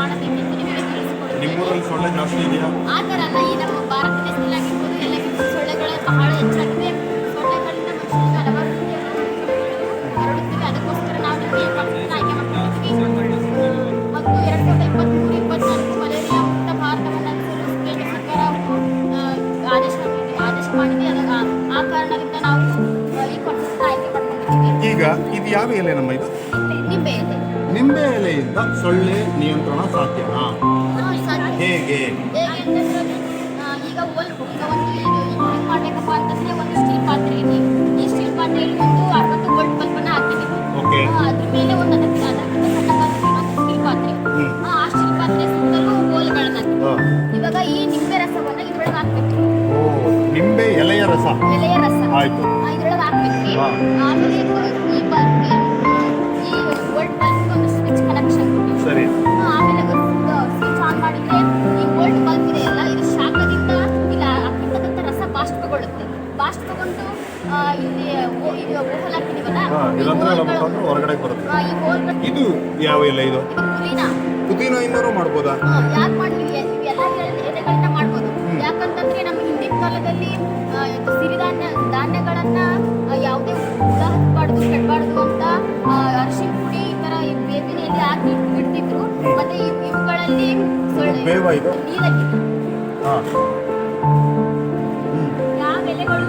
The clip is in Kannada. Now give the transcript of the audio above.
ಕಾಣಬೇಕೆಂದು ನಿಮಗೆ ತಿಳಿಸಿಕೊಡುತ್ತೇನೆ. ನಿಮ್ಮೂರಲ್ಲಿ ಸೊಳ್ಳೆ ಜಾಸ್ತಿ ಇದೆಯಾ? ಆ ಥರ ಅಲ್ಲ, ಈ ನಮ್ಮ ಭಾರತ ದೇಶದಲ್ಲಿ ಆಗಿರ್ಬೋದು ಎಲ್ಲ ಸೊಳ್ಳೆಗಳು ಬಹಳ ಹೆಚ್ಚಾಗಿವೆ. ಸೊಳ್ಳೆಗಳಿಂದ ಮನುಷ್ಯರಿಗೆ ಹಲವಾರು ರೀತಿಯ ಹರಡುತ್ತಿವೆ. ಅದಕ್ಕೋಸ್ಕರ ನಾವು ನಿಮಗೆ ಈ ಪಕ್ಷನ ಆಯ್ಕೆ ಮಾಡ್ಕೊಂಡಿದ್ದೀವಿ. ಮತ್ತು 2023-24 ಮಲೇರಿಯಾ ಮುಕ್ತ ಭಾರತವನ್ನು ನಡೆಸಲು ಕೇಂದ್ರ ಸರ್ಕಾರವು ಆದೇಶ ಮಾಡಿದೆ. ಆ ಕಾರಣದಿಂದ ನಾವು ಈ ಪಕ್ಷನ ಆಯ್ಕೆ ಮಾಡ್ಕೊಂಡಿದ್ದೀವಿ. ಈಗ ಇದು ಯಾವ ಎಲೆ ನಮ್ಮ ಇದು? ನಿಂಬೆ ಎಲೆ. ನಿಂಬೆ ಎಲೆಯಿಂದ ಸೊಳ್ಳೆ ನಿಯಂತ್ರಣ ಸಾಧ್ಯನಾ? ಹೇಗೆ? ಅಂತಂದ್ರೆ ಈಗ ಒಂದು ಇದು ಮಾಡಬೇಕಪ್ಪ ಅಂತಂದ್ರೆ ಒಂದು ಸ್ಟೀಲ್ ಪಾತ್ರೆ ಇದೆ. ಈ ಸ್ಟೀಲ್ ಪಾತ್ರೆಯಲ್ಲಿ ಒಂದು 60 ವೋಲ್ಟ್ ಬಲ್ಬನ್ನು ಹಾಕಿದ್ದೀವಿ. ಅದ್ರ ಮೇಲೆ ಒಂದು ಅದಕ್ಕಿಂತ ಸಣ್ಣ ಸ್ಟೀಲ್ ಪಾತ್ರೆ, ಆ ಸ್ಟೀಲ್ ಪಾತ್ರೆ ಸುತ್ತಲೂ ಹೋಲ್ಗಳನ್ನ ಹಾಕಿ ಇವಾಗ ಈ ನಿಂಬೆ ರಸವನ್ನ ಇದ್ರೊಳಗೆ ಹಾಕ್ಬೇಕು. ನಿಂಬೆ ಎಲೆಯ ರಸ ಆಯ್ತು, ಇದ್ರೊಳಗೆ ಹಾಕ್ಬೇಕು. ಆಮೇಲೆ ಈ ಬಲ್ಬ್ಗೆ ಈ ವೋಲ್ಟ್ ಬಲ್ಬ್ಗೆ ಒಂದು ಸ್ವಿಚ್ ಕನೆಕ್ಷನ್ ಕೊಟ್ಟಿವಿ. ಸರಿ. ಆಮೇಲೆ ಸ್ವಿಚ್ ಆನ್ ಮಾಡಿದ್ರೆ ಈ ವೋಲ್ಟ್ ಬಲ್ಬ್ ಇದೆ ಅಲ್ಲ, ಇದು ಶಾಖದಿಂದ ಇಲ್ಲ ಹಾಕಿರ್ತಕ್ಕಂಥ ರಸ ಬಾಷ್ಪಗೊಳ್ಳುತ್ತೆ. ಬಾಷ್ಪಗೊಂಡು ಇಲ್ಲಿ ಇದು ಹೋಲ್ ಹಾಕಿದೀವಲ್ಲ, ಹೊರಗಡೆ ಬರುತ್ತೆ. ಈ ಹೋಲ್ ಇದು ಯಾವ ಎಲೆ? ಇದು ಪುದೀನ ಇಂದನೂ ಮಾಡ್ಬೋದಾ? ಯಾಕೆ ಮಾಡ್ತೀವಿ? ಇವೆಲ್ಲ ಎಲೆಗಳಿಂದ ಮಾಡ್ಬೋದು. ಯಾಕಂತಂದ್ರೆ ನಮ್ಮ ಹಿಂದಿನ ಕಾಲದಲ್ಲಿ ಧಾನ್ಯಗಳನ್ನ ಯಾವುದೇ ಹುಳ ಹತ್ತಬಾರ್ದು, ಕೆಡಬಾರ್ದು ಅಂತ ಅರಿಶಿನ ಪುಡಿ ಈ ತರ ಬೇವಿನ ಎಲೆ ಹಾಕಿ ಇಡ್ತಿದ್ರು. ಮತ್ತೆ ಇವುಗಳಲ್ಲಿ ಬೇವ ಇದು ನೀರಾಗಿದೆ. ಯಾವ ಎಲೆಗಳು